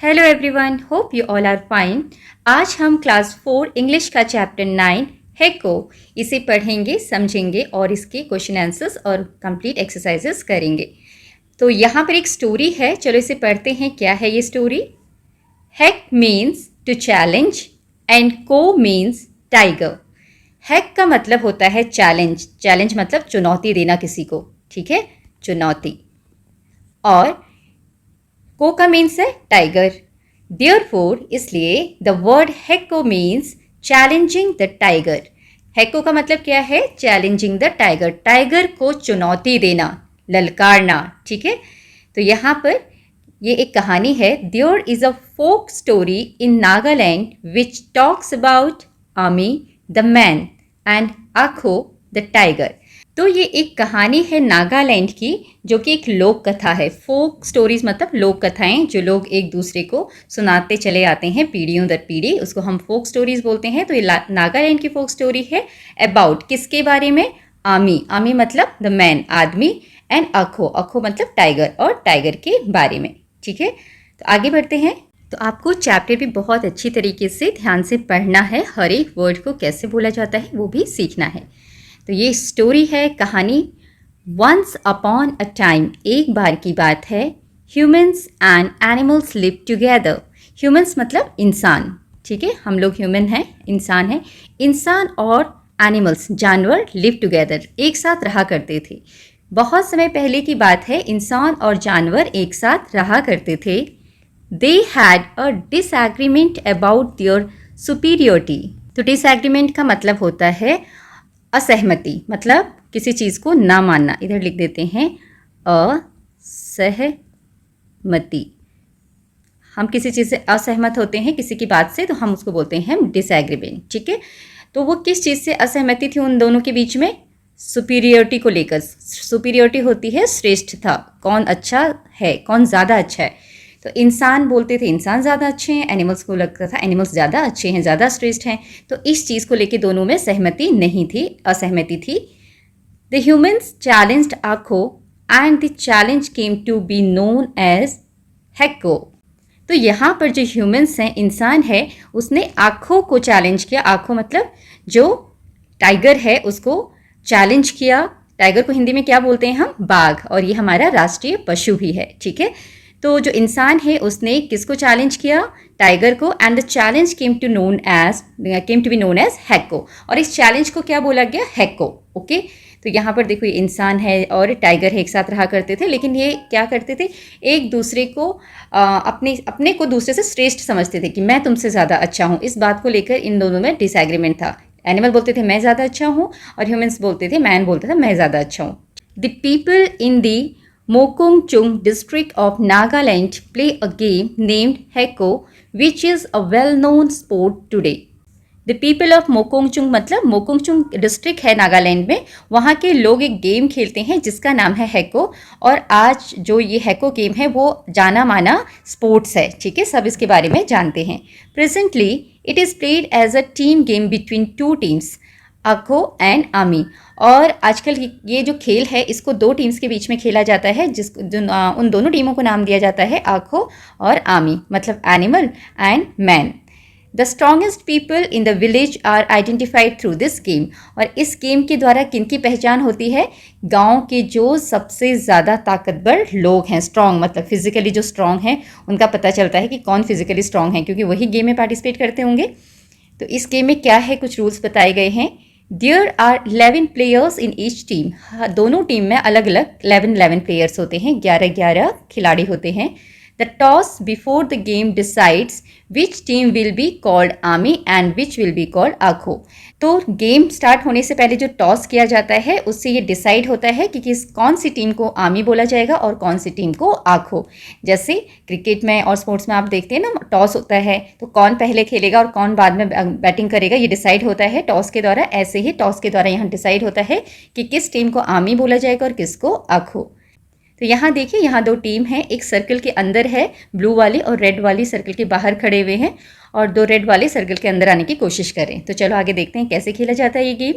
Hello everyone, hope you all are fine. आज हम class 4 English का चैप्टर 9 हेको इसे पढ़ेंगे, समझेंगे और इसके क्वेश्चन आंसर्स और कंप्लीट एक्सरसाइजेस करेंगे। तो यहाँ पर एक स्टोरी है, चलो इसे पढ़ते हैं। क्या है ये स्टोरी? हेक मीन्स टू चैलेंज एंड को मीन्स टाइगर। हैक का मतलब होता है चैलेंज। चैलेंज मतलब चुनौती देना किसी को, ठीक है, चुनौती। और को का मीन्स है टाइगर। देयरफॉर इसलिए the word Hekko means challenging the tiger. Hekko का मतलब क्या है? चैलेंजिंग द टाइगर, टाइगर को चुनौती देना, ललकारना, ठीक है। तो यहाँ पर ये एक कहानी है। There is a folk story in Nagaland which talks about आमी द मैन एंड आखो द टाइगर। तो ये एक कहानी है नागालैंड की, जो कि एक लोक कथा है। फोक स्टोरीज मतलब लोक कथाएं जो लोग एक दूसरे को सुनाते चले आते हैं पीढ़ियों दर पीढ़ी, उसको हम फोक स्टोरीज बोलते हैं। तो ये नागालैंड की फोक स्टोरी है। अबाउट किसके बारे में? आमी। आमी मतलब द मैन, आदमी, एंड अखो, अखो मतलब टाइगर, और टाइगर के बारे में, ठीक है। तो आगे बढ़ते हैं। तो आपको चैप्टर भी बहुत अच्छी तरीके से ध्यान से पढ़ना है, हर एक वर्ड को कैसे बोला जाता है वो भी सीखना है। तो ये स्टोरी है, कहानी। वंस अपॉन अ टाइम, एक बार की बात है, humans and animals live together. Humans मतलब इंसान, ठीक है, हम लोग ह्यूमन हैं, इंसान हैं। इंसान और एनिमल्स, जानवर, लिव टुगेदर, एक साथ रहा करते थे। बहुत समय पहले की बात है, इंसान और जानवर एक साथ रहा करते थे। They had a disagreement about their superiority. तो डिसएग्रीमेंट का मतलब होता है असहमति, मतलब किसी चीज़ को ना मानना। इधर लिख देते हैं असहमति। हम किसी चीज़ से असहमत होते हैं, किसी की बात से, तो हम उसको बोलते हैं डिसएग्रीमेंट, ठीक है। तो वो किस चीज़ से असहमति थी उन दोनों के बीच में? सुपीरियोरिटी को लेकर। सुपीरियोरिटी होती है श्रेष्ठता, कौन अच्छा है, कौन ज़्यादा अच्छा है। तो इंसान बोलते थे इंसान ज़्यादा अच्छे हैं, एनिमल्स को लगता था एनिमल्स ज़्यादा अच्छे हैं, ज़्यादा श्रेष्ठ हैं। तो इस चीज़ को लेके दोनों में सहमति नहीं थी, असहमति थी। The humans challenged Akho and the challenge came to be known as Hekko. तो यहाँ पर जो ह्यूमन्स हैं, इंसान है, उसने आखो को चैलेंज किया। आखो मतलब जो टाइगर है उसको चैलेंज किया। टाइगर को हिंदी में क्या बोलते हैं हम? बाघ, और ये हमारा राष्ट्रीय पशु भी है, ठीक है। तो जो इंसान है उसने किसको चैलेंज किया? टाइगर को। And the challenge came to be known as Hekko. और इस चैलेंज को क्या बोला गया? हेक्को, ओके। तो यहाँ पर देखो, ये इंसान है और टाइगर है, एक साथ रहा करते थे, लेकिन ये क्या करते थे? एक दूसरे को अपने को दूसरे से श्रेष्ठ समझते थे कि मैं तुमसे ज़्यादा अच्छा हूँ। इस बात को लेकर इन दोनों में डिसएग्रीमेंट था। एनिमल बोलते थे मैं ज़्यादा अच्छा हूँ, और ह्यूमंस बोलते थे, मैन बोलता था मैं ज़्यादा अच्छा हूँ। The people in the Mokongchung district of Nagaland play a game named Heko, which is a well-known sport today. The people of Mokokchung मतलब मोकोंगचुंग डिस्ट्रिक्ट है नागालैंड में, वहाँ के लोग एक गेम खेलते हैं जिसका नाम है हेको। और आज जो ये हेको गेम है वो जाना माना स्पोर्ट्स है, ठीक है, सब इसके बारे में जानते हैं। Presently it is played as a team game between two teams, आखो एंड आमी। और आजकल ये जो खेल है इसको दो टीम्स के बीच में खेला जाता है, उन दोनों टीमों को नाम दिया जाता है आखो और आमी, मतलब animal and man. The strongest people in the village are identified through this game. और इस गेम के द्वारा किनकी पहचान होती है? गांव के जो सबसे ज़्यादा ताकतवर लोग हैं, स्ट्रॉन्ग मतलब फिजिकली जो स्ट्रॉन्ग हैं, उनका पता चलता है कि कौन फिजिकली स्ट्रॉन्ग है, क्योंकि वही गेम में पार्टिसिपेट करते होंगे। तो इस गेम में क्या है, कुछ रूल्स बताए गए हैं। There are 11 players in each team. दोनों टीम में अलग अलग 11 प्लेयर्स होते हैं, 11 खिलाड़ी होते हैं। The toss before the game decides which team will be called आमी and which will be called Akho. तो गेम स्टार्ट होने से पहले जो टॉस किया जाता है उससे ये डिसाइड होता है कि कौन सी टीम को आमी बोला जाएगा और कौन सी टीम को आखो। जैसे क्रिकेट में और स्पोर्ट्स में आप देखते हैं ना, टॉस होता है तो कौन पहले खेलेगा और कौन बाद में बैटिंग करेगा, ये डिसाइड होता है टॉस के द्वारा। ऐसे ही टॉस के द्वारा यहाँ डिसाइड होता है कि किस टीम को आमी बोला जाएगा और किसको आखो। तो यहाँ देखिए, यहाँ दो टीम है, एक सर्कल के अंदर है ब्लू वाली और रेड वाली सर्कल के बाहर खड़े हुए हैं, और दो रेड वाले सर्कल के अंदर आने की कोशिश करें। तो चलो आगे देखते हैं कैसे खेला जाता है ये गेम।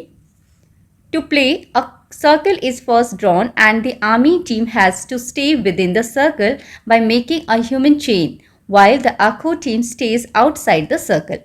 To play a circle is first drawn and the army team has to stay within the circle by making a human chain. while the Akho team stays outside the circle.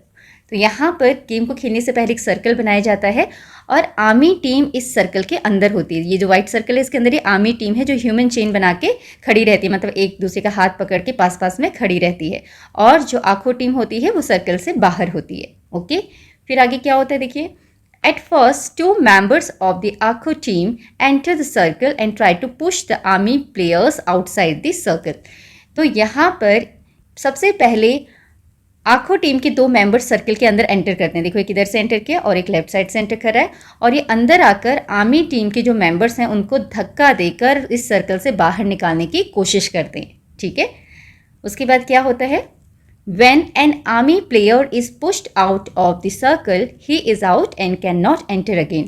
तो यहाँ पर गेम को खेलने से पहले एक circle बनाया जाता है और आर्मी टीम इस सर्कल के अंदर होती है। ये जो व्हाइट सर्कल है इसके अंदर ये आर्मी टीम है जो ह्यूमन चेन बना के खड़ी रहती है, मतलब एक दूसरे का हाथ पकड़ के पास पास में खड़ी रहती है। और जो आखो टीम होती है वो सर्कल से बाहर होती है। ओके, फिर आगे क्या होता है देखिए। At first, 2 members of the Akho team enter the circle and try to push the army players outside the circle. तो यहाँ पर सबसे पहले आखो टीम के 2 मेंबर्स सर्कल के अंदर एंटर करते हैं। देखो एक इधर से एंटर किया और एक लेफ्ट साइड से एंटर कर रहा है और ये अंदर आकर आर्मी टीम के जो मेंबर्स हैं उनको धक्का देकर इस सर्कल से बाहर निकालने की कोशिश करते हैं। ठीक है, उसके बाद क्या होता है, When an army player is pushed out of the circle, he is out and cannot enter again.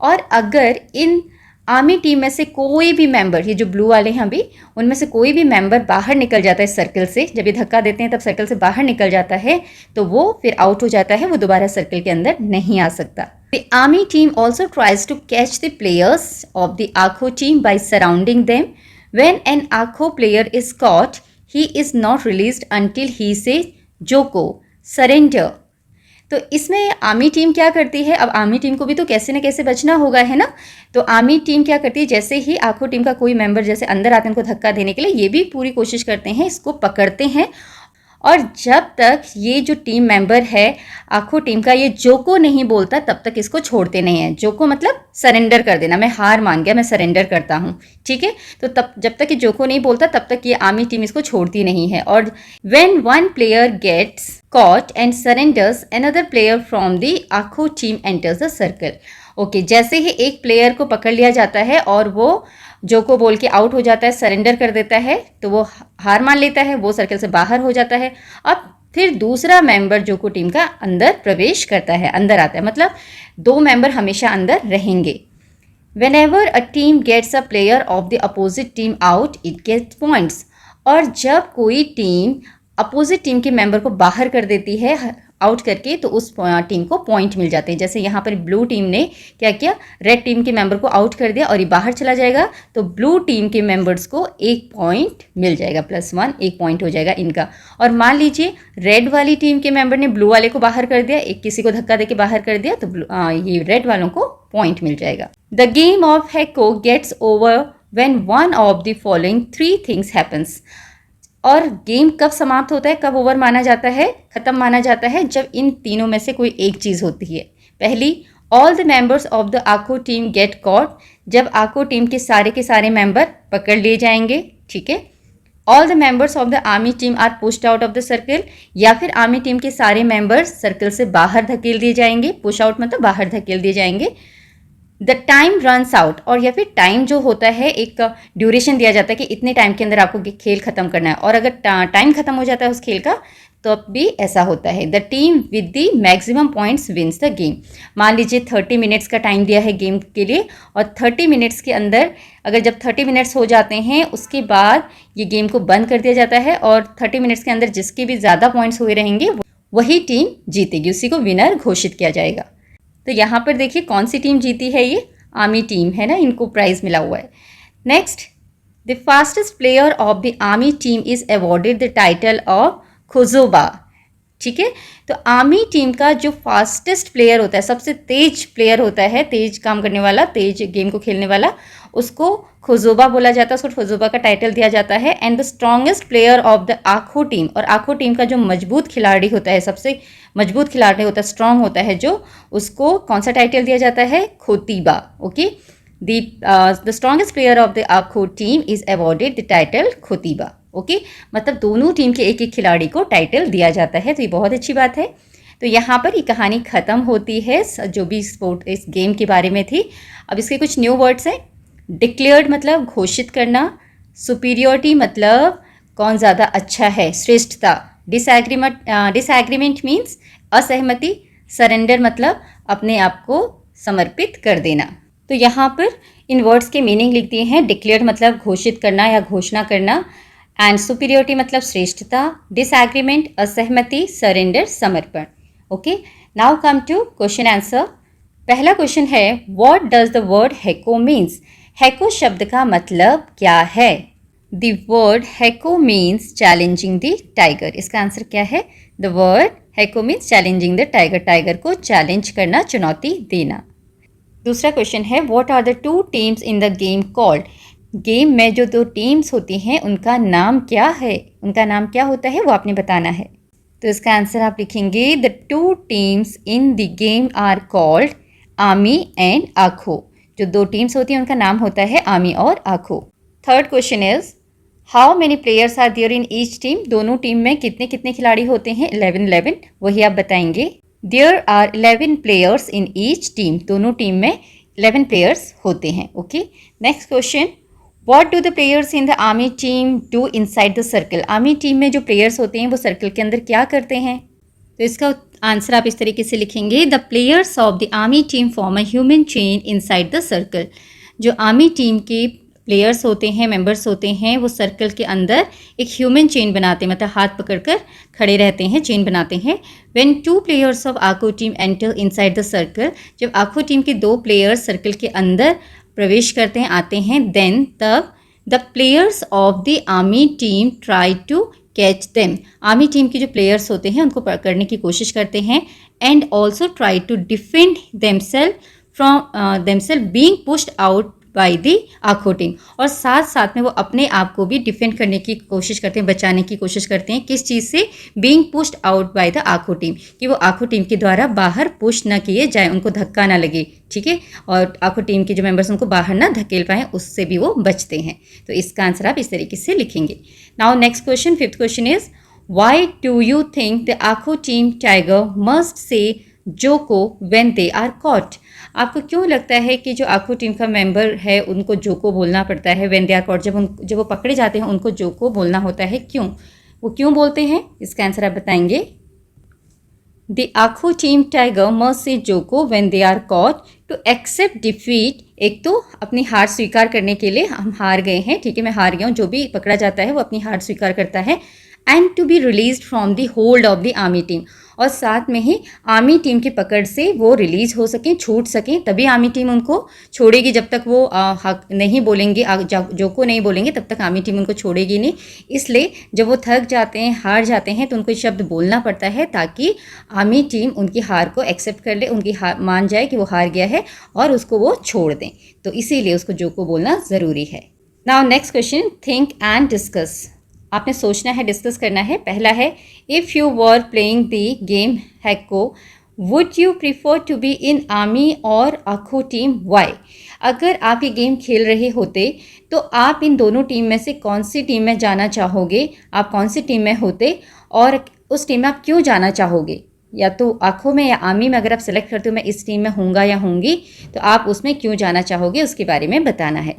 और अगर इन आर्मी टीम में से कोई भी मेंबर, ये जो ब्लू वाले हैं अभी, उनमें से कोई भी मेंबर बाहर निकल जाता है सर्कल से, जब ये धक्का देते हैं तब सर्कल से बाहर निकल जाता है तो वो फिर आउट हो जाता है, वो दोबारा सर्कल के अंदर नहीं आ सकता। The army team also tries to catch the players of the Akho team by surrounding them. When an Akho player is caught, he is not released until he says जोको सरेंडर। तो इसमें army team क्या करती है, अब army team को भी तो कैसे न कैसे बचना होगा, है ना। तो आर्मी टीम क्या करती है, जैसे ही आखो टीम का कोई मेंबर जैसे अंदर आते हैं उनको धक्का देने के लिए, ये भी पूरी कोशिश करते हैं, इसको पकड़ते हैं और जब तक ये जो टीम मेंबर है आखो टीम का ये जोको नहीं बोलता तब तक इसको छोड़ते नहीं हैं। जोको मतलब सरेंडर कर देना, मैं हार मान गया, मैं सरेंडर करता हूँ। ठीक है, तो तब जब तक ये जोको नहीं बोलता तब तक ये आर्मी टीम इसको छोड़ती नहीं है। और when one player gets caught and surrenders, another player from the Akho team enters the circle. Okay, जैसे ही एक प्लेयर को पकड़ लिया जाता है और वो जोको बोल के आउट हो जाता है, सरेंडर कर देता है, तो वो हार मान लेता है, वो सर्कल से बाहर हो जाता है। अब फिर दूसरा मेंबर जोको टीम का अंदर प्रवेश करता है, अंदर आता है, मतलब 2 मेंबर हमेशा अंदर रहेंगे। Whenever a team gets a player of the opposite team out, it gets points. और जब कोई टीम अपोजिट टीम के मेंबर को बाहर कर देती है आउट करके तो उस टीम को पॉइंट मिल जाते हैं। जैसे यहाँ पर ब्लू टीम ने क्या किया, रेड टीम के मेंबर को आउट कर दिया और ये बाहर चला जाएगा तो ब्लू टीम के मेंबर्स को 1 पॉइंट मिल जाएगा, +1 1 पॉइंट हो जाएगा इनका। और मान लीजिए रेड वाली टीम के मेंबर ने ब्लू वाले को बाहर कर दिया, एक किसी को धक्का देके बाहर कर दिया तो ये रेड वालों को पॉइंट मिल जाएगा। The game of Hekko gets over when one of the following 3 things happens. और गेम कब समाप्त होता है, कब ओवर माना जाता है, ख़त्म माना जाता है, जब इन तीनों में से कोई एक चीज़ होती है। पहली, all the members of the आखो टीम गेट कॉट, जब आखो टीम के सारे मेंबर पकड़ लिए जाएंगे। ठीक है, all the members of the army team are pushed out of the circle, या फिर आर्मी टीम के सारे मेंबर्स सर्कल से बाहर धकेल दिए जाएंगे। पुश आउट मतलब बाहर धकेल दिए जाएंगे। द टाइम रन्स आउट, और या फिर टाइम जो होता है एक ड्यूरेशन दिया जाता है कि इतने टाइम के अंदर आपको खेल ख़त्म करना है, और अगर टाइम ख़त्म हो जाता है उस खेल का तो अब भी ऐसा होता है। The team with the maximum points wins the game. मान लीजिए 30 मिनट्स का टाइम दिया है गेम के लिए और 30 मिनट्स के अंदर अगर जब 30 मिनट्स हो जाते हैं उसके बाद ये गेम को बंद कर दिया जाता है और 30 मिनट्स के अंदर जिसके भी ज़्यादा पॉइंट्स हुए रहेंगे वही टीम जीतेगी, उसी को विनर घोषित किया जाएगा। तो यहाँ पर देखिए कौन सी टीम जीती है, ये आर्मी टीम है ना, इनको प्राइज मिला हुआ है। Next, the fastest player of the army team is awarded the title of Khojoba. ठीक है, तो आर्मी टीम का जो फास्टेस्ट प्लेयर होता है, सबसे तेज प्लेयर होता है, तेज काम करने वाला, तेज गेम को खेलने वाला, उसको खोजोबा बोला जाता है, उसको खोजोबा का टाइटल दिया जाता है। And the strongest player of the आखो टीम, और आखो टीम का जो मजबूत खिलाड़ी होता है, सबसे मजबूत खिलाड़ी होता है, स्ट्रॉन्ग होता है जो, उसको कौन सा टाइटल दिया जाता है, Khotiba. Okay, the strongest player of the आखो team is awarded the title Khotiba. Okay, मतलब दोनों टीम के एक एक खिलाड़ी को टाइटल दिया जाता है, तो ये बहुत अच्छी बात है। तो यहाँ पर ये कहानी ख़त्म होती है, जो भी स्पोर्ट इस गेम के बारे में थी। अब इसके कुछ न्यू वर्ड्स हैं। डिक्लेयर्ड मतलब घोषित करना, सुपीरियोरिटी मतलब कौन ज़्यादा अच्छा है, श्रेष्ठता। डिसएग्रीमेंट मीन्स असहमति। सरेंडर मतलब अपने आप को समर्पित कर देना। तो यहाँ पर इन वर्ड्स के मीनिंग लिख दिए हैं। डिक्लेयर्ड मतलब घोषित करना या घोषणा करना, एंड सुपीरियोरिटी मतलब श्रेष्ठता, डिसएग्रीमेंट असहमति, सरेंडर समर्पण। Okay, now come to question answer. पहला क्वेश्चन है, what does the word Hekko means. Hekko शब्द का मतलब क्या है। The word Hekko means challenging the tiger. इसका आंसर क्या है? The word Hekko means challenging the tiger, tiger को चैलेंज करना, चुनौती देना। दूसरा क्वेश्चन है what are the two teams in the game called. गेम में जो दो टीम्स होती हैं उनका नाम क्या है, उनका नाम क्या होता है वो आपने बताना है। तो इसका आंसर आप लिखेंगे the two teams in the game are called आमी एंड आखो। जो दो टीम्स होती हैं उनका नाम होता है आमी और Aakho. Third question is how many players are there in each team. दोनों टीम में कितने कितने खिलाड़ी होते हैं? 11 वही आप बताएंगे। There are 11 players in each team. दोनों टीम में 11 प्लेयर्स होते हैं। Okay, next question what do the players in the army team do inside the circle. Army team में जो प्लेयर्स होते हैं वो सर्कल के अंदर क्या करते हैं? तो इसका आंसर आप इस तरीके से लिखेंगे the players of the army team form a human chain inside the circle. जो आर्मी टीम के प्लेयर्स होते हैं, मेंबर्स होते हैं, वो सर्कल के अंदर एक ह्यूमन चेन बनाते हैं, मतलब हाथ पकड़कर खड़े रहते हैं, चेन बनाते हैं। व्हेन टू प्लेयर्स ऑफ आखो team enter inside the circle, जब आखो टीम के दो प्लेयर्स सर्कल के अंदर प्रवेश करते हैं, आते हैं, देन तब the players of the army team try to catch them. Army team के जो प्लेयर्स होते हैं उनको पकड़ने की कोशिश करते हैं and also try to defend themselves from themselves being pushed out by the आखो टीम। और साथ साथ में वो अपने आप को भी डिफेंड करने की कोशिश करते हैं, बचाने की कोशिश करते हैं। किस चीज़ से? Being pushed out by the आखो टीम, कि वो आखो टीम के द्वारा बाहर पुश ना किए जाए, उनको धक्का ना लगे, ठीक है, और आखो टीम के जो मेंबर्स उनको बाहर ना धकेल पाएँ, उससे भी वो बचते हैं। तो इसका आंसर आप इस तरीके से लिखेंगे। Now next question, fifth question is why do you think the आखो team tiger must say Joko when they are caught. आपको क्यों लगता है कि जो आखो टीम का मेंबर है उनको जोको बोलना पड़ता है व्हेन दे आर कॉट, जब वो पकड़े जाते हैं उनको जोको बोलना होता है, क्यों? वो क्यों बोलते हैं? इसका आंसर आप बताएंगे। द आखो team tiger must say Joko when they are caught to accept defeat. एक तो अपनी हार स्वीकार करने के लिए, हम हार गए हैं, ठीक है, मैं हार गया हूँ, जो भी पकड़ा जाता है वो अपनी हार स्वीकार करता है। And to be release from the hold of the army team, और साथ में ही आर्मी टीम की पकड़ से वो रिलीज हो सकें, छूट सकें, तभी आर्मी टीम उनको छोड़ेगी। जब तक वो हक नहीं बोलेंगे, जोको नहीं बोलेंगे, तब तक आर्मी टीम उनको छोड़ेगी नहीं। इसलिए जब वो थक जाते हैं, हार जाते हैं, तो उनको ये शब्द बोलना पड़ता है ताकि आर्मी टीम उनकी हार को एक्सेप्ट कर ले, उनकी हार मान जाए कि वो हार गया है और उसको वो छोड़ दें। तो इसीलिए उसको जोको बोलना ज़रूरी है। Now next question, think and discuss. आपने सोचना है, डिस्कस करना है। पहला है if you were playing the game Hekko would you prefer to be in army और आखो टीम, वाई। अगर आप ये गेम खेल रहे होते तो आप इन दोनों टीम में से कौन सी टीम में जाना चाहोगे, आप कौन सी टीम में होते और उस टीम में आप क्यों जाना चाहोगे? या तो आखो में या आर्मी में अगर आप सेलेक्ट करते हो मैं इस टीम में होऊंगा या होंगी, तो आप उसमें क्यों जाना चाहोगे उसके बारे में बताना है।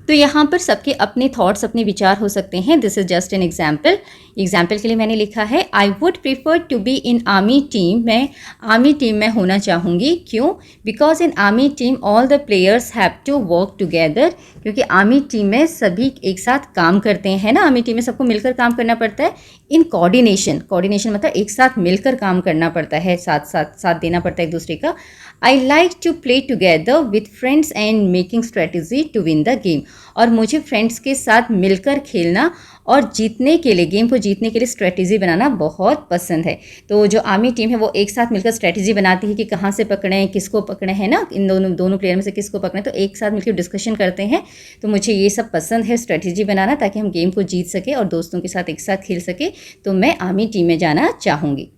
तो यहाँ पर सबके अपने थॉट्स, अपने विचार हो सकते हैं। This is just an example. Example के लिए मैंने लिखा है I would prefer to be in army team. मैं आर्मी टीम में होना चाहूँगी, क्यों? Because in army team all the players have to work together, क्योंकि आर्मी टीम में सभी एक साथ काम करते हैं ना, आर्मी टीम में सबको मिलकर काम करना पड़ता है। इन कोऑर्डिनेशन, कोऑर्डिनेशन मतलब एक साथ मिलकर काम करना पड़ता है, साथ देना पड़ता है एक दूसरे का। I like to play together with friends and making strategy to win the game. और मुझे फ्रेंड्स के साथ मिलकर खेलना और जीतने के लिए, गेम को जीतने के लिए स्ट्रेटजी बनाना बहुत पसंद है। तो जो आर्मी टीम है वो एक साथ मिलकर स्ट्रेटजी बनाती है कि कहाँ से पकड़ें, किसको पकड़े हैं ना, इन दोनों प्लेयर में से किसको पकड़ें, तो एक साथ मिलकर डिस्कशन करते हैं। तो मुझे ये सब पसंद है, स्ट्रेटजी बनाना, ताकि हम गेम को जीत सके और दोस्तों के साथ एक साथ खेल सके। तो मैं आर्मी टीम में जाना चाहूँगी।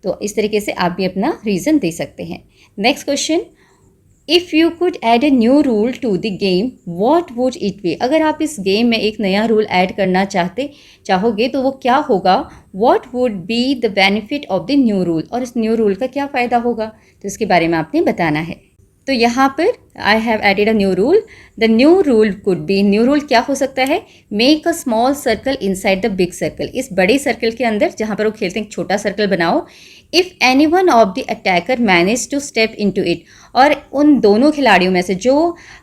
तो इस तरीके से आप भी अपना रीज़न दे सकते हैं। Next question, if you could add a new rule to the game what would it be. अगर आप इस गेम में एक नया रूल ऐड करना चाहोगे तो वो क्या होगा? What would be the benefit of the new rule, और इस न्यू रूल का क्या फ़ायदा होगा, तो इसके बारे में आपने बताना है। तो यहाँ पर I have added a new rule. The new rule could be, new rule क्या हो सकता है? Make a small circle inside the big circle. इस बड़े सर्कल के अंदर जहाँ पर वो खेलते हैं एक छोटा सर्कल बनाओ। If any one of the attacker manage to step into it, और उन दोनों खिलाड़ियों में से जो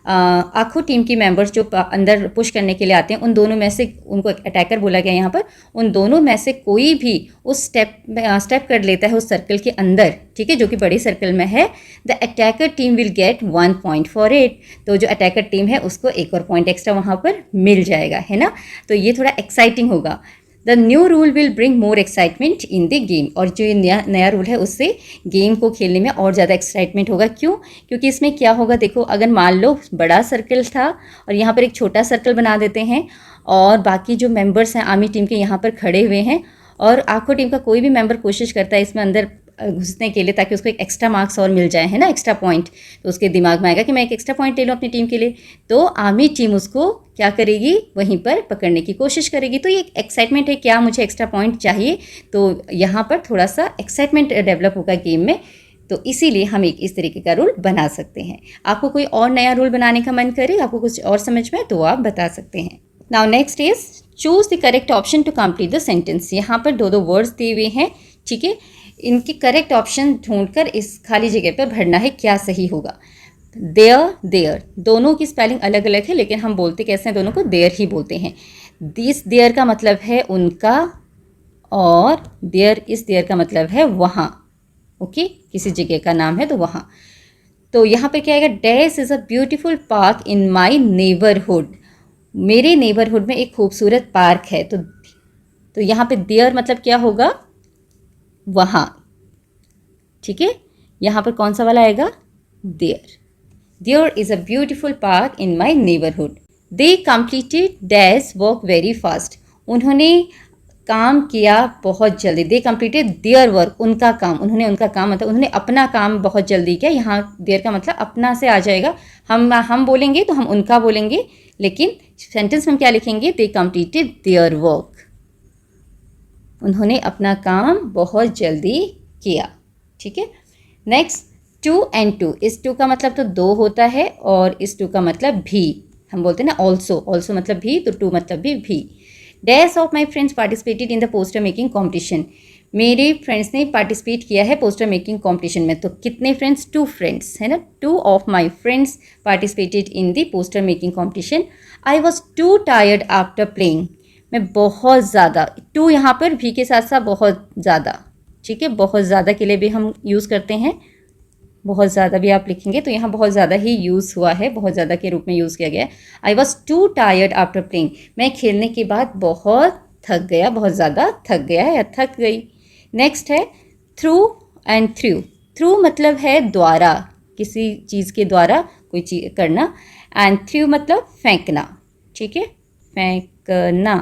आखो टीम की मेंबर्स जो अंदर पुश करने के लिए आते हैं, उन दोनों में से, उनको अटैकर बोला गया यहाँ पर, उन दोनों में से कोई भी उस स्टेप कर लेता है उस सर्कल के अंदर, ठीक है, जो कि बड़े सर्कल में है, the attacker team will get 1 point. Point for it. तो जो अटैकर टीम है उसको एक और पॉइंट एक्स्ट्रा वहाँ पर मिल जाएगा, है ना। तो ये थोड़ा एक्साइटिंग होगा। The new rule will bring more excitement in the game. और जो ये नया रूल है उससे गेम को खेलने में और ज़्यादा एक्साइटमेंट होगा। क्यों? क्योंकि इसमें क्या होगा, देखो अगर मान लो बड़ा सर्कल था और यहाँ पर एक छोटा सर्कल बना देते हैं और बाकी जो मेंबर्स हैं आर्मी टीम के यहाँ पर खड़े हुए हैं और आखो टीम का कोई भी मेंबर कोशिश करता है इसमें अंदर घुसने के लिए ताकि उसको एक एक्स्ट्रा मार्क्स और मिल जाए, है ना, एक्स्ट्रा पॉइंट। तो उसके दिमाग में आएगा कि मैं एक एक्स्ट्रा पॉइंट ले लूँ अपनी टीम के लिए। तो आर्मी टीम उसको क्या करेगी, वहीं पर पकड़ने की कोशिश करेगी। तो ये एक एक्साइटमेंट है, क्या मुझे एक्स्ट्रा पॉइंट चाहिए। तो यहाँ पर थोड़ा सा एक्साइटमेंट डेवलप होगा गेम में। तो इसीलिए हम एक इस तरीके का रूल बना सकते हैं। आपको कोई और नया रूल बनाने का मन करे, आपको कुछ और समझ में तो आप बता सकते हैं। Now next is choose the correct option to complete the sentence. यहाँ पर दो वर्ड्स दिए हुए हैं, ठीक है। इनकी करेक्ट ऑप्शन ढूंढकर इस खाली जगह पर भरना है, क्या सही होगा। देयर, देयर, दोनों की स्पेलिंग अलग अलग है लेकिन हम बोलते कैसे हैं, दोनों को देयर ही बोलते हैं। दिस देयर का मतलब है उनका और देयर इस देयर का मतलब है वहाँ, ओके, किसी जगह का नाम है तो वहाँ। तो यहाँ पे क्या आएगा, dash is a beautiful park in my neighbourhood. मेरे नेबरहुड में एक खूबसूरत पार्क है। तो यहाँ पे देयर मतलब क्या होगा, वहाँ, ठीक है। यहाँ पर कौन सा वाला आएगा, there. There is a beautiful park in my neighbourhood. They completed dash work very fast. उन्होंने काम किया बहुत जल्दी। दे कंप्लीटेड देयर वर्क, उनका काम, उन्होंने उनका काम मतलब उन्होंने अपना काम बहुत जल्दी किया। यहाँ देयर का मतलब अपना से आ जाएगा। हम बोलेंगे तो हम उनका बोलेंगे, लेकिन सेंटेंस में क्या लिखेंगे, दे कंप्लीटेड देयर वर्क, उन्होंने अपना काम बहुत जल्दी किया, ठीक है। Next, two and too. इस टू का मतलब तो दो होता है और इस टू का मतलब भी। हम बोलते हैं ना ऑल्सो, ऑल्सो मतलब भी, तो टू मतलब भी। Dash of my friends participated in the poster making competition. मेरे फ्रेंड्स ने पार्टिसिपेट किया है पोस्टर मेकिंग कॉम्पिटिशन में। तो कितने फ्रेंड्स, टू फ्रेंड्स, है ना। Two of my friends participated in the poster making competition. I was to tired after playing. मैं बहुत ज़्यादा, टू यहाँ पर भी के साथ साथ बहुत ज़्यादा, ठीक है। बहुत ज़्यादा के लिए भी हम यूज़ करते हैं, बहुत ज़्यादा भी आप लिखेंगे तो यहाँ बहुत ज़्यादा ही यूज़ हुआ है, बहुत ज़्यादा के रूप में यूज़ किया गया है। I was to tired after playing. मैं खेलने के बाद बहुत थक गया, बहुत ज़्यादा थक गया या थक गई। नेक्स्ट है थ्रू एंड थ्रू। थ्रू मतलब है द्वारा, किसी चीज़ के द्वारा कोई चीज़ करना। एंड थ्रू मतलब फेंकना, ठीक है, फेंकना।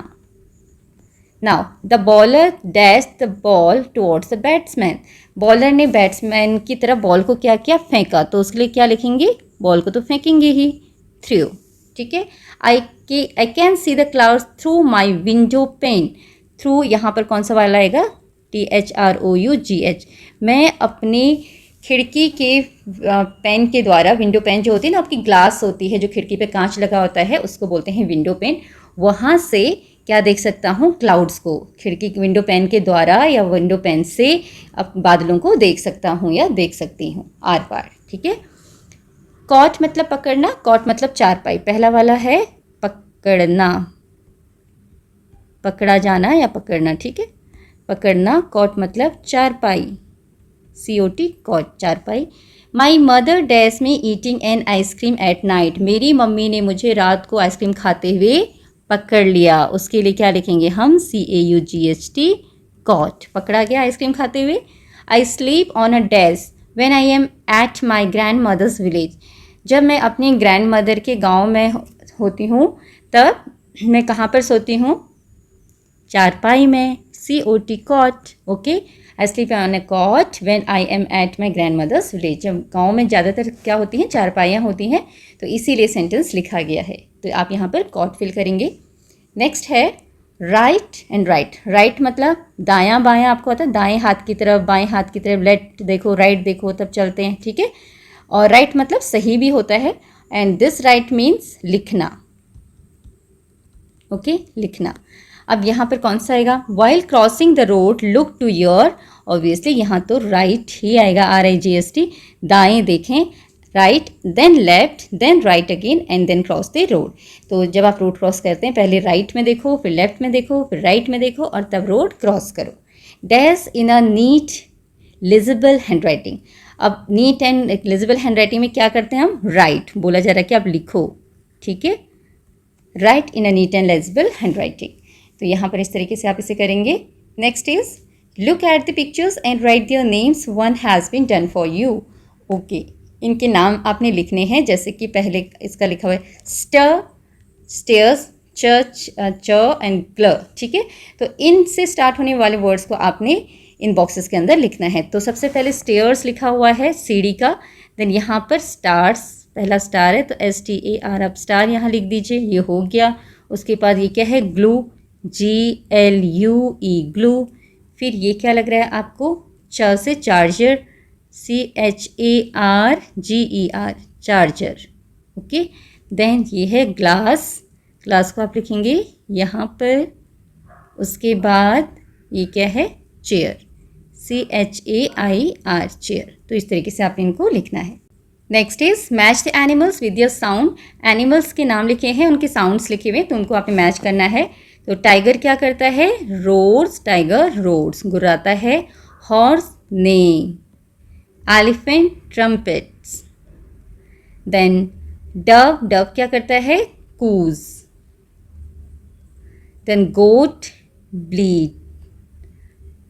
Now the bowler dash the ball towards the batsman. Bowler ने बैट्समैन की तरफ बॉल को क्या किया, फेंका। तो उसके लिए क्या लिखेंगे, बॉल को तो फेंकेंगे ही, थ्रू, ठीक है। I can see the clouds through my window pane. Through यहाँ पर कौन सा वाला आएगा, THROUGH। मैं अपनी खिड़की के पेन के द्वारा, विंडो पेन जो होती है ना, आपकी ग्लास होती है जो खिड़की पे कांच लगा होता है, उसको बोलते हैं विंडो पेन। वहाँ से क्या देख सकता हूँ, क्लाउड्स को। खिड़की विंडो पेन के द्वारा या विंडो पेन से अब बादलों को देख सकता हूँ या देख सकती हूँ आर पार, ठीक है। कॉट मतलब पकड़ना, कॉट मतलब चारपाई। पहला वाला है पकड़ना, पकड़ा जाना या पकड़ना, ठीक है। पकड़ना, कॉट मतलब चारपाई, COT, कॉट, चारपाई। माई मदर डैश में eating an ice cream at night. मेरी मम्मी ने मुझे रात को आइसक्रीम खाते हुए पकड़ लिया। उसके लिए क्या लिखेंगे हम, CAUGHT, कॉट, पकड़ा गया आइसक्रीम खाते हुए। I sleep on a dash when I am at my grandmother's village. जब मैं अपनी ग्रैंड मदर के गांव में होती हूँ तब मैं कहाँ पर सोती हूँ, चारपाई में, COT, cot, okay. I sleep on a cot when I am at my grandmother's village. जब गाँव में ज़्यादातर क्या होती हैं, चारपाइयाँ होती हैं, तो इसीलिए सेंटेंस लिखा गया है। तो आप यहाँ पर कॉट फिल करेंगे। नेक्स्ट है राइट एंड राइट। राइट मतलब दायां बायां, आपको पता है, दाएं हाथ की तरफ, बाएं हाथ की तरफ, लेफ्ट देखो राइट देखो तब चलते हैं, ठीक है। और राइट मतलब सही भी होता है। एंड दिस राइट मीन्स लिखना, ओके, लिखना। अब यहाँ पर कौन सा आएगा, while crossing the road look to your. Obviously यहाँ तो राइट ही आएगा, RIGHT। दाएं देखें, right, then left, then right again, and then cross the road. तो जब आप रोड क्रॉस करते हैं पहले राइट में देखो, फिर लेफ्ट में देखो, फिर राइट में देखो और तब रोड क्रॉस करो। Dash in a neat legible handwriting. अब neat and legible handwriting में क्या करते हैं हम, राइट बोला जा रहा है कि आप लिखो, ठीक है, write in a neat and legible handwriting. तो यहाँ पर इस तरीके से आप इसे करेंगे। Next is look at the pictures and write their names, one has been done for you. Okay, इनके नाम आपने लिखने हैं, जैसे कि पहले इसका लिखा हुआ है स्टर, स्टेयर्स, चर्च, च एंड ग्ल, ठीक है। तो इनसे स्टार्ट होने वाले वर्ड्स को आपने इन बॉक्सेस के अंदर लिखना है। तो सबसे पहले स्टेयर्स लिखा हुआ है सीढ़ी का, देन यहाँ पर स्टार्स, पहला स्टार है तो STAR, आप स्टार यहाँ लिख दीजिए, ये हो गया। उसके बाद ये क्या है, ग्लू, GLUE, ग्लू। फिर ये क्या लग रहा है आपको, च से charger, CHARGER, charger, okay. Then ये है ग्लास, ग्लास को आप लिखेंगे यहाँ पर। उसके बाद ये क्या है, चेयर, CHAIR, चेयर। तो इस तरीके से आपने इनको लिखना है। Next is match the animals with your sound. Animals के नाम लिखे हैं, उनके साउंड्स लिखे हुए, तो उनको आपने मैच करना है। तो टाइगर क्या करता है, रोर्स, टाइगर रोर्स, गुर्राता है। Horse, neigh. Elephant, trumpets. Then dove, dove क्या करता है, coos. Then goat, bleat.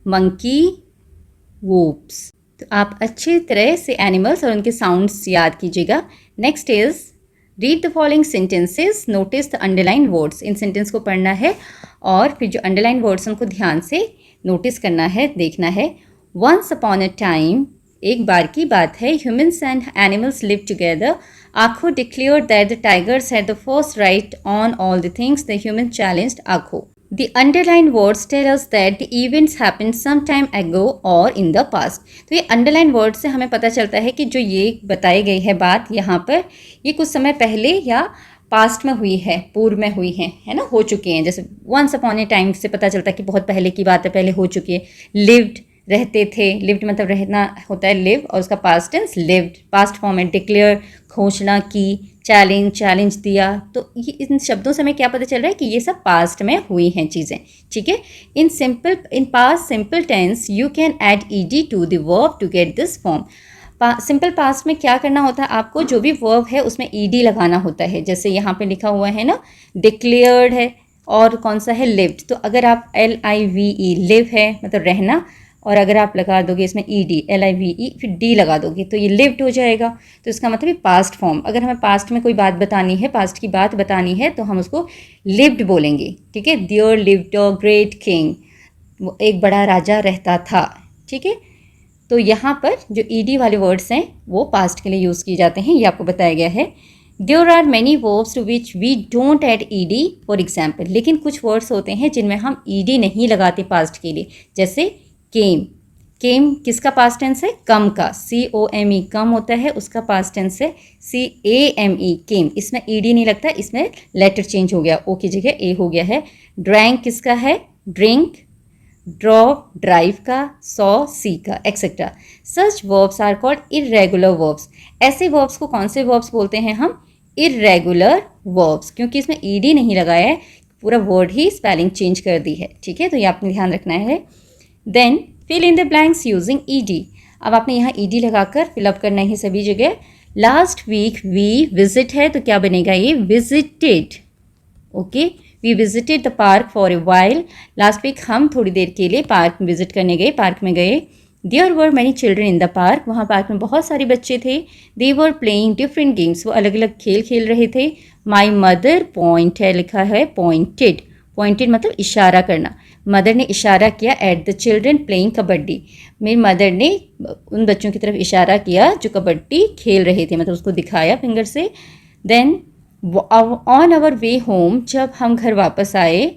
Monkey, whoops. तो आप अच्छी तरह से एनिमल्स और उनके साउंड्स याद कीजिएगा। Next is read the following sentences, notice the underline words. In sentence को पढ़ना है और फिर जो अंडरलाइन वर्ड्स उनको ध्यान से नोटिस करना है, देखना है। वंस अपॉन अ टाइम, एक बार की बात है, humans and animals live together. Akho declared that the tigers had the first right on all the things, the human challenged Akho. The underlined words tell us that the events happened some time ago or in the past. तो ये underlined words से हमें पता चलता है कि जो ये बताई गई है बात यहाँ पर, ये कुछ समय पहले या पास्ट में हुई है, पूर्व में हुई है ना, हो चुके हैं। जैसे once upon a time से पता चलता है कि बहुत पहले की बात है, पहले हो चुकी है। lived, रहते थे, लिव्ड मतलब रहना होता है लिव, और उसका past tense lived, past form है। डिक्लेयर, घोषणा की। चैलेंज, चैलेंज दिया। तो ये इन शब्दों से हमें क्या पता चल रहा है कि ये सब पास्ट में हुई हैं चीज़ें, ठीक है। In past simple tense you can add ED to the verb to get this form. Simple past में क्या करना होता है आपको, जो भी वर्ब है उसमें ED लगाना होता है। जैसे यहाँ पे लिखा हुआ है ना, डिक्लेयर्ड है, और कौन सा है, लिव्ड। तो अगर आप LIVE, लिव है मतलब रहना, और अगर आप लगा दोगे इसमें ED, LIVE, फिर D लगा दोगे तो ये लिव्ड हो जाएगा। तो इसका मतलब ये पास्ट फॉर्म। अगर हमें पास्ट में कोई बात बतानी है, पास्ट की बात बतानी है, तो हम उसको लिव्ड बोलेंगे, ठीक है। There lived a great king, वो एक बड़ा राजा रहता था, ठीक है। तो यहाँ पर जो ED वाले वर्ड्स हैं वो पास्ट के लिए यूज़ किए जाते हैं, ये आपको बताया गया है। There are many verbs to which we don't add ED, for example. लेकिन कुछ वर्ड्स होते हैं जिनमें हम ED नहीं लगाते पास्ट के लिए, जैसे केम। केम किसका पास्ट टेंस है, कम का, COME, कम होता है, उसका पास्ट टेंस है CAME, केम। इसमें ED नहीं लगता, इसमें लेटर चेंज हो गया, O की जगह A हो गया है। ड्रैंक किसका है, ड्रिंक। ड्रॉप, ड्राइव का, सॉ, सी का, etcetera. Such verbs are called irregular verbs. ऐसे वर्ब्स को कौन से वर्ब्स बोलते हैं हम, इर्रेगुलर वर्ब्स, क्योंकि इसमें ED नहीं लगाया है, पूरा वर्ड ही स्पेलिंग चेंज कर दी है, ठीक है। तो ये आपने ध्यान रखना है। Then fill in the blanks using ED। अब आपने यहाँ ED लगाकर फिलअप करना है सभी जगह। लास्ट वीक वी विजिट है तो क्या बनेगा ये, visited, okay. We visited the park for a while. Last week हम थोड़ी देर के लिए पार्क विजिट करने गए, पार्क में गए। There were many children in the park, वहाँ पार्क में बहुत सारे बच्चे थे। They were playing different games, वो अलग अलग खेल खेल रहे थे। माई मदर पॉइंट है, लिखा है पॉइंटेड, पॉइंटेड मतलब इशारा करना। मदर ने इशारा किया at the children playing kabaddi, मेरी मदर ने उन बच्चों की तरफ इशारा किया जो कबड्डी खेल रहे थे, मतलब उसको दिखाया फिंगर से। Then on our way home, जब हम घर वापस आए,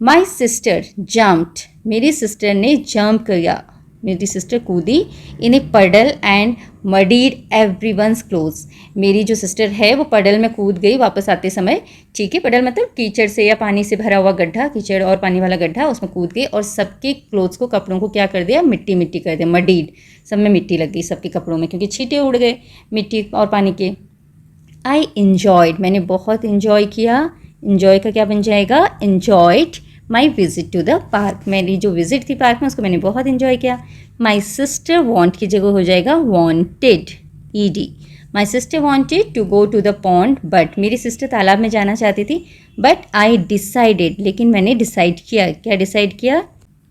माई सिस्टर जम्प्ड, मेरी सिस्टर ने जंप किया, मेरी सिस्टर कूदी। इन ए पडल एंड मडीड एवरीवन्स क्लोथ्स, मेरी जो सिस्टर है वो पडल में कूद गई वापस आते समय, ठीक है। पडल मतलब कीचड़ से या पानी से भरा हुआ गड्ढा, कीचड़ और पानी वाला गड्ढा, उसमें कूद गई और सबके क्लोथ्स को, कपड़ों को क्या कर दिया, मिट्टी मिट्टी कर दिया। मडीड, सब में मिट्टी लग गई सबके कपड़ों में, क्योंकि छींटे उड़ गए मिट्टी और पानी के। आई इन्जॉयड, मैंने बहुत इन्जॉय किया। इन्जॉय का क्या बन जाएगा, enjoyed. My visit to the park, मेरी जो विजिट थी पार्क में उसको मैंने बहुत इन्जॉय किया। माई सिस्टर वॉन्ट की जगह हो जाएगा wanted, ED। My sister wanted to go to the pond, but मेरी सिस्टर तालाब में जाना चाहती थी। बट आई डिसाइडेड, लेकिन मैंने डिसाइड किया, क्या डिसाइड किया,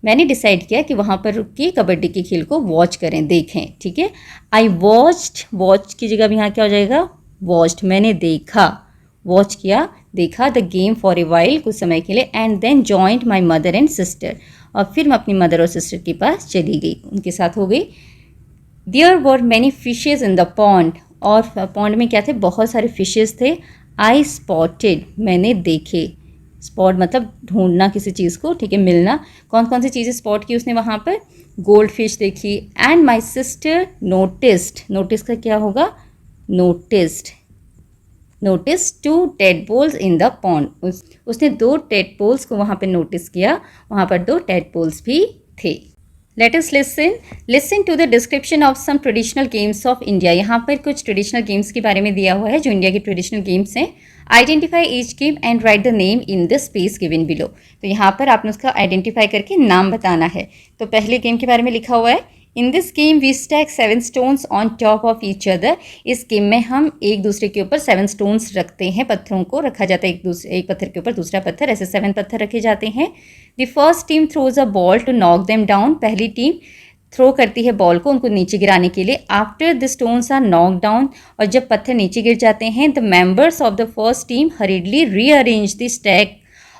मैंने डिसाइड किया कि वहाँ पर रुक के कबड्डी के खेल को वॉच करें, देखें, ठीक है। आई वॉच्ड, वॉच की जगह यहाँ क्या हो जाएगा वॉच्ड, मैंने देखा, वॉच किया, देखा, the game for a while, कुछ समय के लिए, and then joined my mother and sister, और फिर मैं अपनी मदर और सिस्टर के पास चली गई, उनके साथ हो गई। There were many fishes in the pond, और पॉन्ड में क्या थे, बहुत सारे फिशेज थे। आई स्पॉटेड, मैंने देखे, स्पॉट मतलब ढूंढना किसी चीज़ को, ठीक है, मिलना। कौन कौन सी चीज़ें स्पॉट की उसने वहाँ पर, गोल्ड फिश देखी। And my sister noticed, notice का क्या होगा, noticed, notice 2 tadpoles in the pond, उसने 2 टेडपोल्स को वहाँ पे नोटिस किया, वहाँ पर 2 टेडपोल्स भी थे। Let us listen to the description of some traditional games of India. यहाँ पर कुछ ट्रेडिशनल गेम्स के बारे में दिया हुआ है जो इंडिया के ट्रेडिशनल गेम्स हैं। Identify each game and right the name in the space given below. तो यहाँ पर आपने उसका आइडेंटिफाई करके नाम बताना है। तो पहले गेम के बारे में लिखा हुआ है, in this game we stack 7 stones on top of each other. इस गेम में हम एक दूसरे के ऊपर 7 स्टोन्स रखते हैं, पत्थरों को रखा जाता है, एक पत्थर के ऊपर दूसरा पत्थर, ऐसे 7 पत्थर रखे जाते हैं। The first team throws a ball to knock them down, पहली टीम थ्रो करती है बॉल को उनको नीचे गिराने के लिए। After the stones are knock down, और जब पत्थर नीचे गिर जाते हैं, the members of the first team hurriedly rearrange the stack,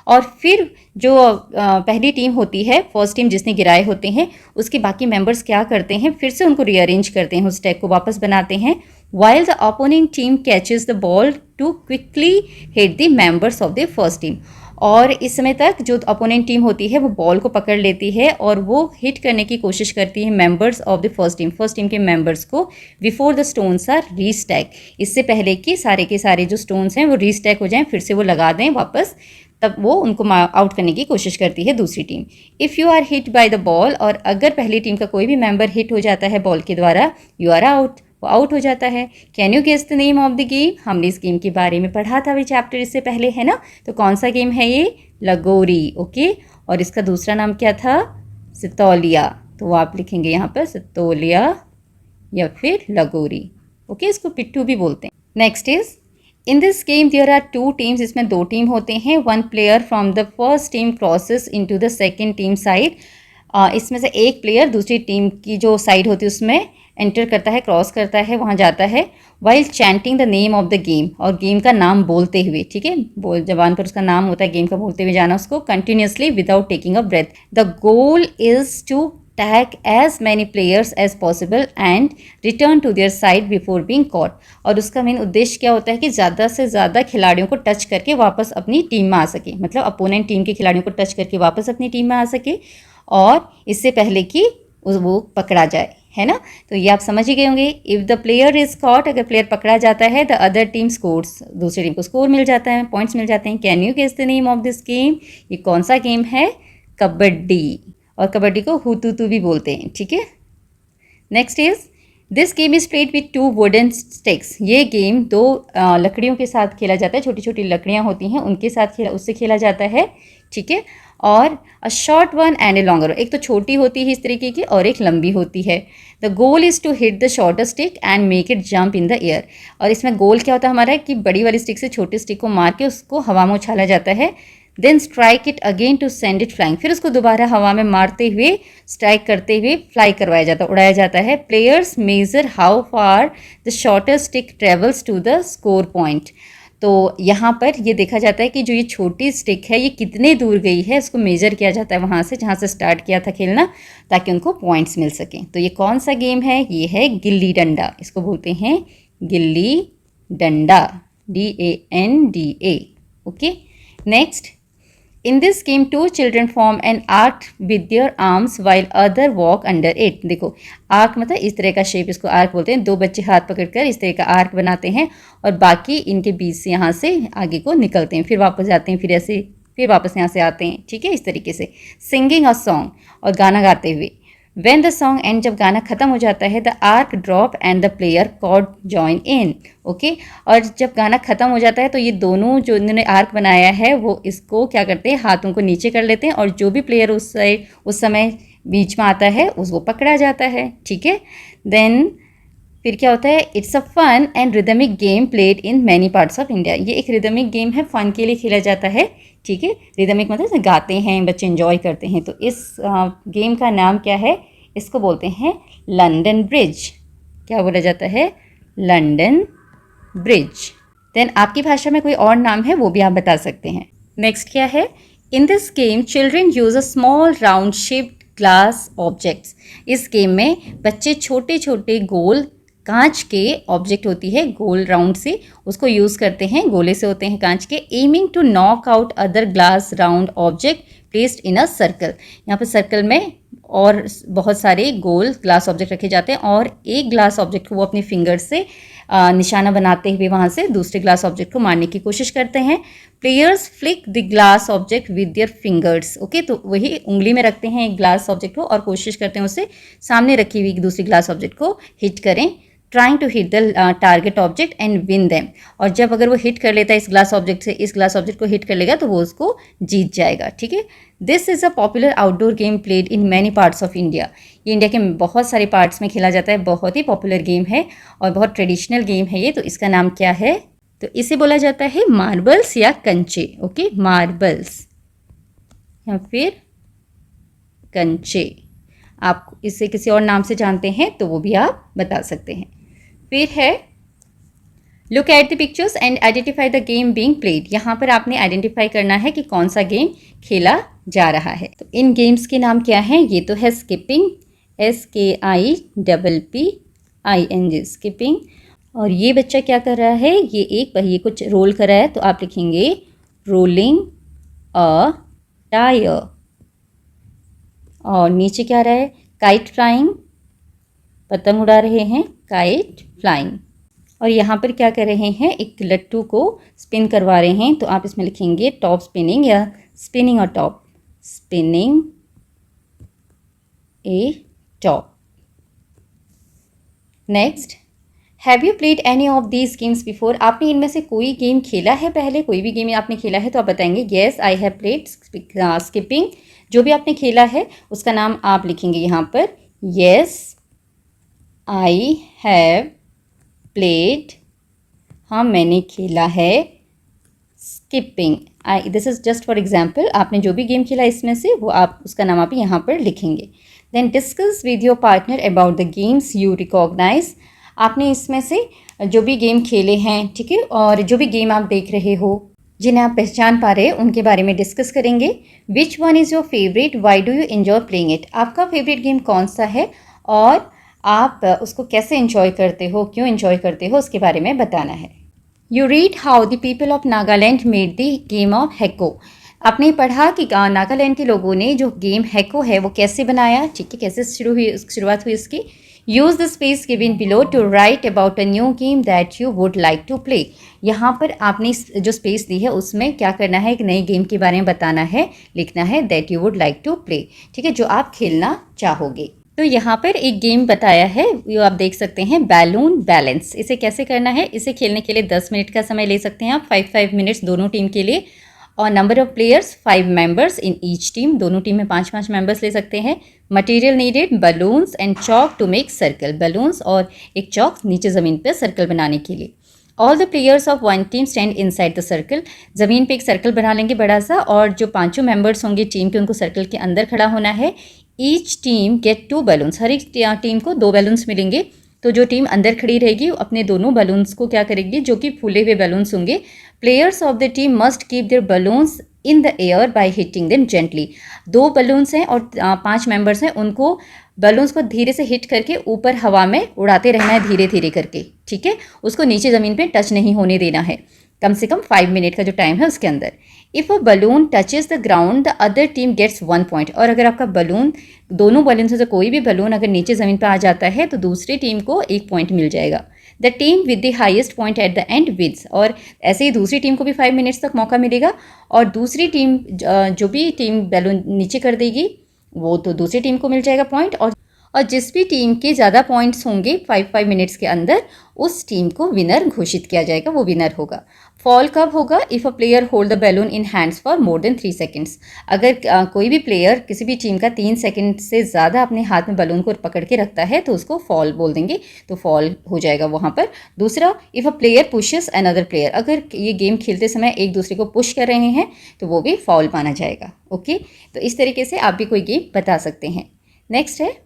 और फिर जो पहली टीम होती है, फर्स्ट टीम जिसने गिराए होते हैं, उसके बाकी मेंबर्स क्या करते हैं, फिर से उनको रीअरेंज करते हैं, उस स्टैक को वापस बनाते हैं। While the opponent team catches the ball to quickly hit the members of the first team, और इस समय तक जो अपोनेंट टीम होती है वो बॉल को पकड़ लेती है और वो हिट करने की कोशिश करती है members of the first team के मेंबर्स को, बिफोर द स्टोन्स आर रीस्टैक, इससे पहले कि सारे के सारे जो स्टोन्स हैं वो रीस्टैक हो जाएं, फिर से वो लगा दें वापस, तब वो उनको आउट करने की कोशिश करती है दूसरी टीम। If you are hit by the ball, और अगर पहली टीम का कोई भी मेंबर हिट हो जाता है बॉल के द्वारा, यू आर आउट, वो आउट हो जाता है। Can you guess the name of the game, हमने इस गेम के बारे में पढ़ा था अभी चैप्टर इससे पहले, है ना। तो कौन सा गेम है ये, लगोरी, ओके। और इसका दूसरा नाम क्या था, सितौलिया, तो वो आप लिखेंगे यहाँ पर सितौलिया या फिर लगोरी, ओके। इसको पिट्ठू भी बोलते हैं। Next is, in this game there are 2 teams, इसमें 2 टीम होते हैं। 1 player from the first team crosses into the second team side, इसमें से एक प्लेयर दूसरी टीम की जो साइड होती है उसमें एंटर करता है, क्रॉस करता है, वहाँ जाता है। While chanting the name of the game, और गेम का नाम बोलते हुए, ठीक है, बोल जबान पर उसका नाम होता है, गेम का बोलते हुए जाना उसको, continuously without taking a breath. The goal is to tag as many players as possible and return to their side before being caught, और उसका मेन उद्देश्य क्या होता है कि ज़्यादा से ज़्यादा खिलाड़ियों को टच करके वापस अपनी टीम में आ सके, मतलब अपोनेंट टीम के खिलाड़ियों को टच करके वापस अपनी टीम में आ सके, और इससे पहले कि वो पकड़ा जाए, है ना। तो ये आप समझ ही गए होंगे। If the player is caught, अगर प्लेयर पकड़ा जाता है, द अदर टीम स्कोर्स, दूसरी टीम को स्कोर मिल जाता है, पॉइंट्स मिल जाते हैं। Can you guess the name of this game, ये कौन सा गेम है, कबड्डी, और कबड्डी को हुतुतु भी बोलते हैं, ठीक है। Next is, this game is played with 2 wooden sticks, ये गेम 2 लकड़ियों के साथ खेला जाता है, छोटी छोटी लकड़ियाँ होती हैं उनके साथ उससे खेला जाता है, ठीक है। और a short one and a longer, एक तो छोटी होती है इस तरीके की और एक लंबी होती है। The goal is to hit the shorter stick and make it jump in the air, और इसमें गोल क्या होता है हमारा कि बड़ी वाली स्टिक से छोटी स्टिक को मार के उसको हवा में उछाला जाता है। Then strike it again to send it flying, फिर उसको दोबारा हवा में मारते हुए, स्ट्राइक करते हुए फ्लाई करवाया जाता है, उड़ाया जाता है। Players measure how far the shorter stick travels to the score point, तो यहाँ पर ये देखा जाता है कि जो ये छोटी स्टिक है ये कितने दूर गई है, इसको मेजर किया जाता है वहाँ से जहाँ से स्टार्ट किया था खेलना, ताकि उनको पॉइंट्स मिल सकें। तो ये कौन सा गेम है, ये है गिल्ली डंडा, इसको बोलते हैं gilli danda, DANDA, okay. Next, in this game 2 children form an arc with their arms while other walk under it, देखो आर्क मतलब इस तरह का शेप, इसको आर्क बोलते हैं। 2 बच्चे हाथ पकड़कर इस तरह का आर्क बनाते हैं और बाकी इनके बीच से यहाँ से आगे को निकलते हैं, फिर वापस जाते हैं, फिर ऐसे फिर वापस यहाँ से आते हैं, ठीक है, इस तरीके से। सिंगिंग अ सॉन्ग, और गाना गाते हुए। व्हेन द सॉन्ग एंड, जब गाना खत्म हो जाता है, the arch drop and the player caught join in. Okay, और जब गाना खत्म हो जाता है तो ये दोनों जो इन्होंने आर्क बनाया है वो इसको क्या करते हैं, हाथों को नीचे कर लेते हैं और जो भी प्लेयर उस समय बीच में आता है उसको पकड़ा जाता है। ठीक है, देन फिर क्या होता है, it's a fun and rhythmic game played in many parts of India. ये एक रिदमिक गेम है, फन के लिए खेला जाता है। ठीक है, रिदमिक मतलब गाते हैं बच्चे, एंजॉय करते हैं। तो इस गेम का नाम क्या है, इसको बोलते हैं लंदन ब्रिज। क्या बोला जाता है, लंदन ब्रिज। देन आपकी भाषा में कोई और नाम है वो भी आप बता सकते हैं। नेक्स्ट क्या है, in this game children use a small round shaped glass objects. इस गेम में बच्चे छोटे छोटे गोल कांच के ऑब्जेक्ट होती है, गोल राउंड से, उसको यूज़ करते हैं, गोले से होते हैं कांच के, aiming to knock out other glass round object placed in a circle. यहाँ पर सर्कल में और बहुत सारे गोल ग्लास ऑब्जेक्ट रखे जाते हैं और एक ग्लास ऑब्जेक्ट को वो अपने फिंगर से निशाना बनाते हुए वहाँ से दूसरे ग्लास ऑब्जेक्ट को मारने की कोशिश करते हैं। Players flick the glass object with their fingers. Okay, तो वही उंगली में रखते हैं एक ग्लास ऑब्जेक्ट को और कोशिश करते हैं उसे सामने रखी हुई दूसरी ग्लास ऑब्जेक्ट को हिट करें, trying to hit the target object and win them. और जब अगर वो हिट कर लेता है इस ग्लास ऑब्जेक्ट से, इस ग्लास ऑब्जेक्ट को हिट कर लेगा तो वो उसको जीत जाएगा। ठीक है, this is a popular outdoor game played in many parts of India. ये इंडिया के बहुत सारे पार्ट्स में खेला जाता है, बहुत ही पॉपुलर गेम है और बहुत ट्रेडिशनल गेम है ये। तो इसका नाम क्या है, तो इसे बोला जाता है मार्बल्स या कंचे। ओके, मार्बल्स या फिर कंचे। आप इसे किसी और नाम से जानते हैं तो वो भी आप बता सकते हैं। फिर है look at the pictures and identify the game being played. यहाँ पर आपने आइडेंटिफाई करना है कि कौन सा गेम खेला जा रहा है। तो इन गेम्स के नाम क्या हैं, ये तो है स्किपिंग, SKIPPING, स्किपिंग। और ये बच्चा क्या कर रहा है, ये एक पहिए को रोल कर रहा है, तो आप लिखेंगे रोलिंग अ टायर। और नीचे क्या रहा है, काइट फ्लाइंग, पतंग उड़ा रहे हैं, काइट फ्लाइंग। और यहाँ पर क्या कर रहे हैं, एक लट्टू को स्पिन करवा रहे हैं, तो आप इसमें लिखेंगे टॉप स्पिनिंग या spinning a top, spinning A top. Next, have you played any of these games before. आपने इनमें से कोई गेम खेला है पहले, कोई भी गेम आपने खेला है तो आप बताएंगे yes I have played skipping. जो भी आपने खेला है उसका नाम आप लिखेंगे यहाँ पर, येस आई हैव प्लेड, हाँ मैंने खेला है skipping. This is just for example, आपने जो भी गेम खेला इसमें से वो आप उसका नाम आप यहाँ पर लिखेंगे। Then discuss with your partner about the games you recognise. आपने इसमें से जो भी गेम खेले हैं, ठीक है, और जो भी गेम आप देख रहे हो जिन्हें आप पहचान पा रहे हैं उनके बारे में डिस्कस करेंगे। Which one is your favourite, why do you enjoy playing it. आपका फेवरेट गेम कौन सा है और आप उसको कैसे एंजॉय करते हो, क्यों एंजॉय करते हो, उसके बारे में बताना है। You read how the people of Nagaland made the game of Hekko. आपने पढ़ा कि नागालैंड के लोगों ने जो गेम हैको है वो कैसे बनाया, ठीक है, कैसे शुरुआत हुई इसकी। Use the space given below to write about a new game that you would like to play. यहाँ पर आपने जो स्पेस दी है उसमें क्या करना है, एक नए गेम के बारे में बताना है, लिखना है that you would like to play, ठीक है, जो आप खेलना चाहोगे। तो यहाँ पर एक गेम बताया है, जो आप देख सकते हैं, बैलून बैलेंस। इसे कैसे करना है, इसे खेलने के लिए 10 मिनट का समय ले सकते हैं आप, 5 मिनट्स दोनों टीम के लिए। और number of players 5 members in each team, दोनों टीम में 5 मेंबर्स ले सकते हैं। Material needed balloons and chalk to make circle, balloons और एक चॉक नीचे ज़मीन पर सर्कल बनाने के लिए। All the players of one team stand inside the circle, ज़मीन पे एक सर्कल बना लेंगे बड़ा सा, और जो 5 मेंबर्स होंगे टीम के उनको सर्कल के अंदर खड़ा होना है। ईच टीम गेट 2 बैलून्स, हर एक टीम को 2 बैलून्स मिलेंगे। तो जो टीम अंदर खड़ी रहेगी अपने दोनों बैलून्स को क्या करेगी, जो कि फूले हुए बैलून्स होंगे, players of the team must keep their balloons in the air by hitting them gently. 2 balloons हैं और 5 मेंबर्स हैं, उनको बैलून्स को धीरे से हिट करके ऊपर हवा में उड़ाते रहना है, धीरे धीरे करके, ठीक है, उसको नीचे ज़मीन पे टच नहीं होने देना है, कम से कम 5 मिनट का जो टाइम है उसके अंदर। If a balloon touches the ground the other team gets 1 point. और अगर आपका बलून, दोनों बलून से कोई भी बलून अगर नीचे ज़मीन पर आ जाता है तो दूसरी टीम को 1 पॉइंट मिल जाएगा। The team with the highest point at the end wins. और ऐसे ही दूसरी टीम को भी 5 मिनट्स तक मौका मिलेगा, और दूसरी टीम जो भी टीम बैलून नीचे कर देगी वो तो दूसरी टीम को मिल जाएगा पॉइंट, और जिस भी टीम के ज़्यादा पॉइंट्स होंगे 5 मिनट्स के अंदर, उस टीम को विनर घोषित किया जाएगा, वो विनर होगा। फॉल कब होगा? If a player hold the balloon in hands for more than 3 seconds. अगर कोई भी प्लेयर किसी भी टीम का 3 सेकेंड से ज़्यादा अपने हाथ में बलून को पकड़ के रखता है तो उसको फॉल बोल देंगे, तो फॉल हो जाएगा वहाँ पर। दूसरा, if a player pushes another player, अगर ये गेम खेलते समय एक दूसरे को पुश कर रहे हैं तो वो भी फॉल माना जाएगा। ओके, तो इस तरीके से आप भी कोई गेम बता सकते हैं। नेक्स्ट है,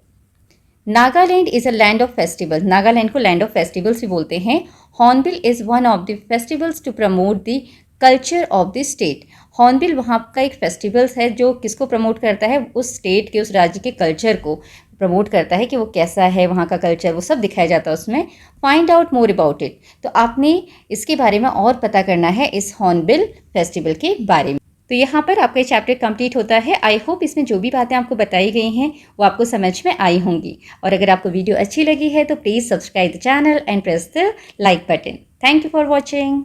Nagaland is a land of festival. Nagaland को लैंड ऑफ फेस्टिवल्स भी बोलते हैं। Hornbill is one of the festivals to promote the culture of the state. Hornbill वहाँ का एक फेस्टिवल्स है जो किसको प्रमोट करता है? उस स्टेट के, उस राज्य के कल्चर को प्रमोट करता है कि वो कैसा है, वहाँ का कल्चर, वो सब दिखाया जाता है उसमें। Find out more about it, तो आपने इसके बारे में और पता करना है इस हॉर्नबिल फेस्टिवल के बारे में। तो यहाँ पर आपका ये चैप्टर कंप्लीट होता है। आई होप इसमें जो भी बातें आपको बताई गई हैं वो आपको समझ में आई होंगी। और अगर आपको वीडियो अच्छी लगी है तो please subscribe the channel and press the like button. Thank you for watching.